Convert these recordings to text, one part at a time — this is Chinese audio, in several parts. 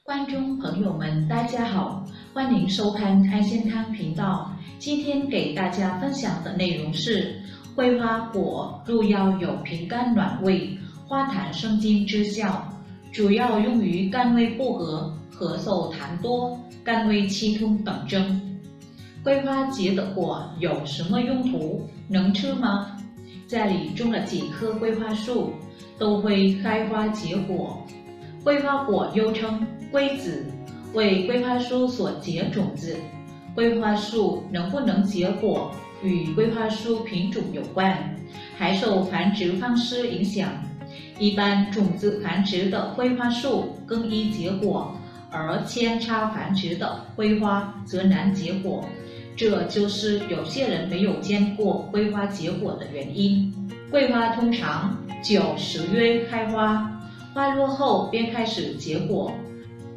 观众朋友们，大家好，欢迎收看爱健康频道。今天给大家分享的内容是桂花果入药有平肝暖胃、化痰生津之效，主要用于肝胃不和、咳嗽痰多、肝胃气通等症。桂花结的果有什么用途？能吃吗？家里种了几棵桂花树，都会开花结果。桂花果又称桂子，为桂花树所结种子。桂花树能不能结果，与桂花树品种有关，还受繁殖方式影响。一般种子繁殖的桂花树更易结果，而扦插繁殖的桂花则难结果。这就是有些人没有见过桂花结果的原因。桂花通常9、10月开花，花落后便开始结果。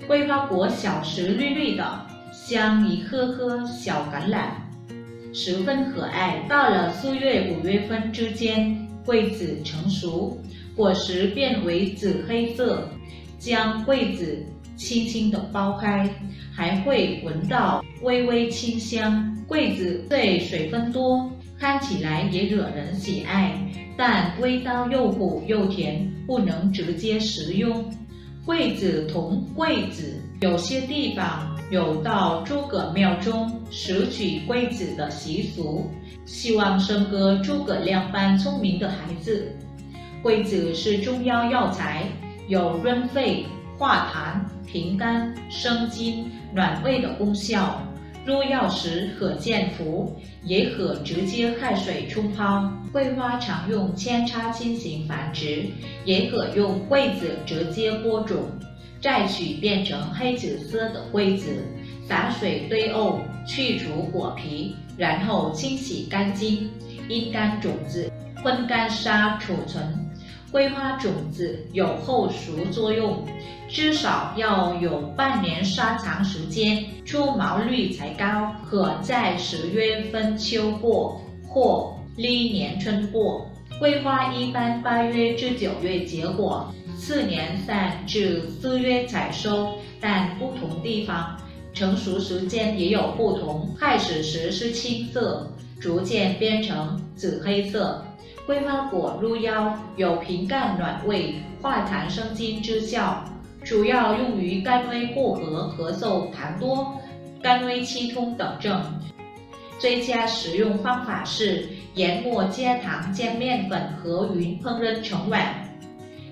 桂花果小时绿绿的，像一颗颗小橄榄，十分可爱。到了4月、5月份之间，桂子成熟，果实变为紫黑色，将桂子轻轻地剥开，还会闻到微微清香。桂子对水分多，看起来也惹人喜爱，但味道又苦又甜，不能直接食用。桂子同桂子，有些地方有到诸葛庙中拾取桂子的习俗，希望生个诸葛亮般聪明的孩子。桂子是中药药材，有润肺、化痰、平肝、生津、暖胃的功效。入药时可煎服，也可直接开水冲泡。桂花常用扦插进行繁殖，也可用桂子直接播种，摘取变成黑紫色的桂子，洒水兑沤，去除果皮，然后清洗干净，阴干种子，混干沙储存。桂花种子有后熟作用，至少要有半年沙藏时间，出毛率才高。可在10月份秋播或历年春播。桂花一般8月至9月结果，次年3至4月采收，但不同地方成熟时间也有不同。开始时是青色，逐渐变成紫黑色。桂花果入药有平肝暖胃、化痰生津之效，主要用于肝胃不和、咳嗽痰多、肝胃气通等症。最佳食用方法是研末煎糖、煎面粉和匀烹饪成碗。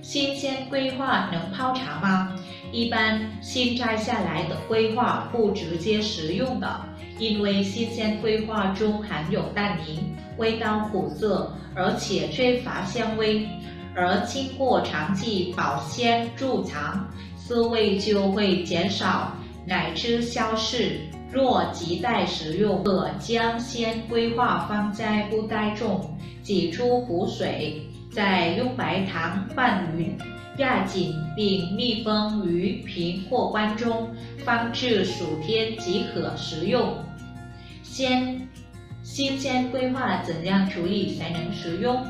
新鲜桂花能泡茶吗？一般新摘下来的桂花不直接食用的，因为新鲜桂花中含有单宁，味道苦涩，而且缺乏香味，而经过长期保鲜贮藏，涩味就会减少乃至消逝。若急待食用，可将鲜桂花放在布袋中，挤出苦水，再用白糖拌匀，压紧并密封于瓶或罐中，放置数天即可食用。新鲜桂花怎样处理才能食用？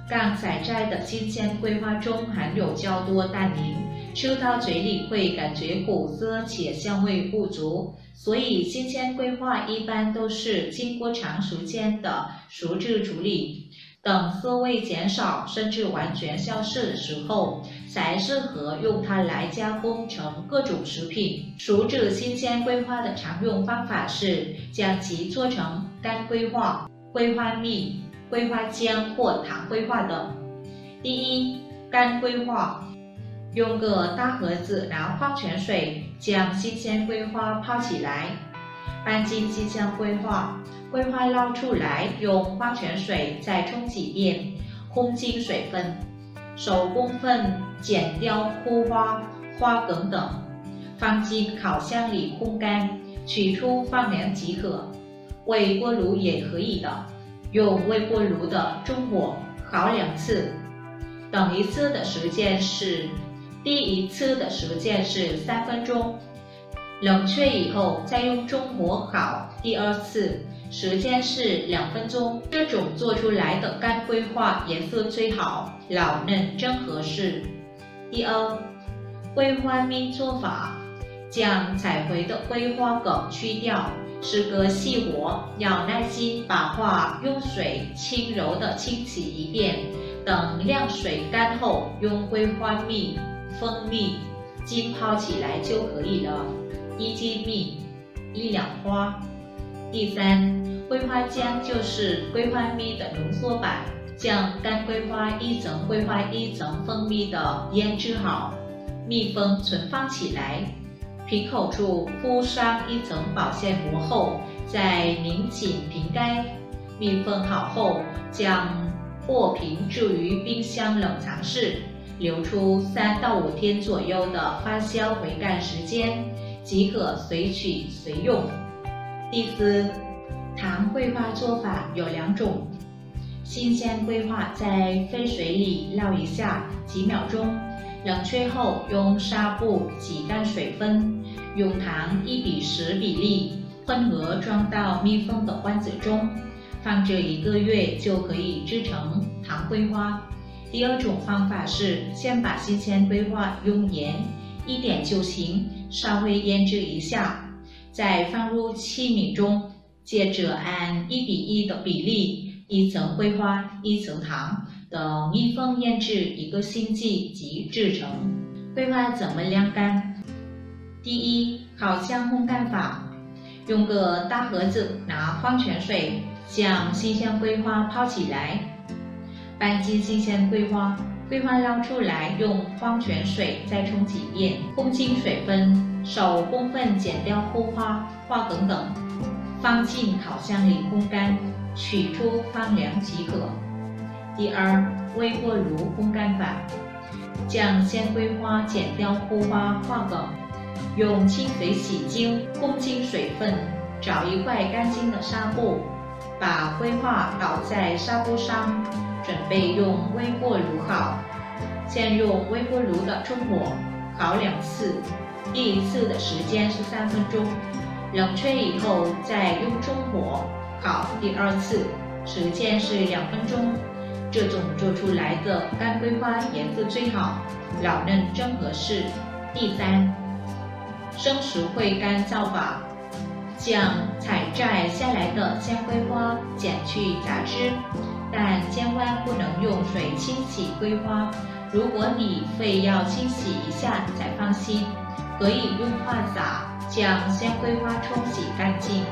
刚采摘的新鲜桂花中含有较多单宁，吃到嘴里会感觉苦涩且香味不足，所以新鲜桂花一般都是经过长时间的熟制处理，等涩味减少甚至完全消失的时候，才适合用它来加工成各种食品。熟制新鲜桂花的常用方法是将其做成干桂花、桂花蜜、桂花浆或糖桂花等。第一，干桂花。用个大盒子拿矿泉水将新鲜桂花泡起来，拌进新鲜桂花，桂花捞出来，用矿泉水再冲几遍，烘净水分，手工粉剪掉枯花、花梗等，放进烤箱里烘干，取出放凉即可。微波炉也可以的，用微波炉的中火烤2次，等一次的时间是第一次的时间是3分钟，冷却以后再用中火烤第2次，时间是2分钟。这种做出来的干桂花颜色最好，老嫩正合适。第二，桂花蜜做法。将采回的桂花梗去掉，是个细活，要耐心把花用水轻柔地清洗一遍。等晾水干后，用桂花蜜、蜂蜜浸泡起来就可以了。一斤蜜，1两花。第三，桂花浆就是桂花蜜的浓缩版，将干桂花1层、桂花1层蜂蜜的腌制好，密封存放起来。瓶口处铺上1层保鲜膜后，再拧紧瓶盖。密封好后，将货瓶置于冰箱冷藏室，留出3到5天左右的发酵回甘时间，即可随取随用。第四，糖桂花做法有2种。新鲜桂花在沸水里捞一下几秒钟，冷却后用纱布挤干水分，用糖1:10比例混合装到密封的罐子中，放置1个月就可以制成糖桂花。第2种方法是先把新鲜桂花用盐1点就行，稍微腌制一下，再放入器皿中，接着按1:1的比例，1层桂花1层糖等密封腌制1个星期即制成。桂花怎么晾干？第一，烤箱烘干法。用个大盒子，拿矿泉水将新鲜桂花泡起来，半斤新鲜桂花，桂花捞出来，用矿泉水再冲几遍，烘净水分，手部分剪掉枯花、花梗等，放进烤箱里烘干，取出放凉即可。第二，微波炉烘干法。将鲜桂花剪掉枯花、花梗，用清水洗净，烘净水分，找一块干净的纱布，把桂花倒在纱布上，准备用微波炉烤。先用微波炉的中火烤2次，第1次的时间是3分钟，冷却以后再用中火烤第2次，时间是2分钟。这种做出来的干桂花颜色最好，老嫩正合适。第三，生熟烩干燥法。将采摘下来的鲜桂花剪去杂质，但千万不能用水清洗桂花。如果你非要清洗一下才放心，可以用花洒将鲜桂花冲洗干净，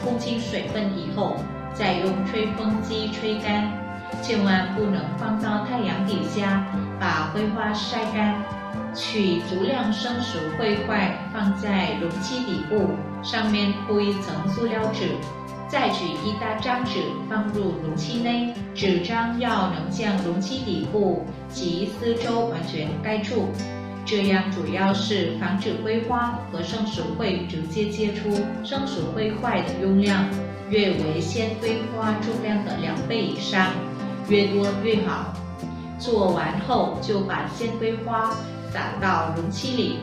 烘净水分以后，再用吹风机吹干。千万不能放到太阳底下，把桂花晒干。取足量生熟桂块放在容器底部，上面铺1层塑料纸，再取1大张纸放入容器内，纸张要能将容器底部及四周完全盖住，这样主要是防止桂花和生熟桂直接接触。生熟桂块的用量约为鲜桂花重量的2倍以上，越多越好。做完后就把鲜桂花撒到容器里，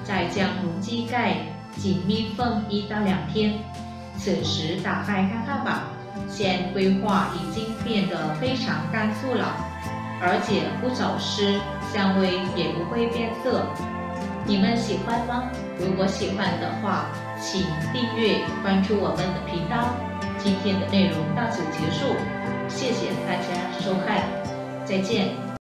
再将容器盖紧密封1到2天。此时打开看看吧，鲜桂花已经变得非常干燥了，而且不走湿，香味也不会变色。你们喜欢吗？如果喜欢的话，请订阅关注我们的频道。今天的内容到此结束，谢谢大家收看，再见。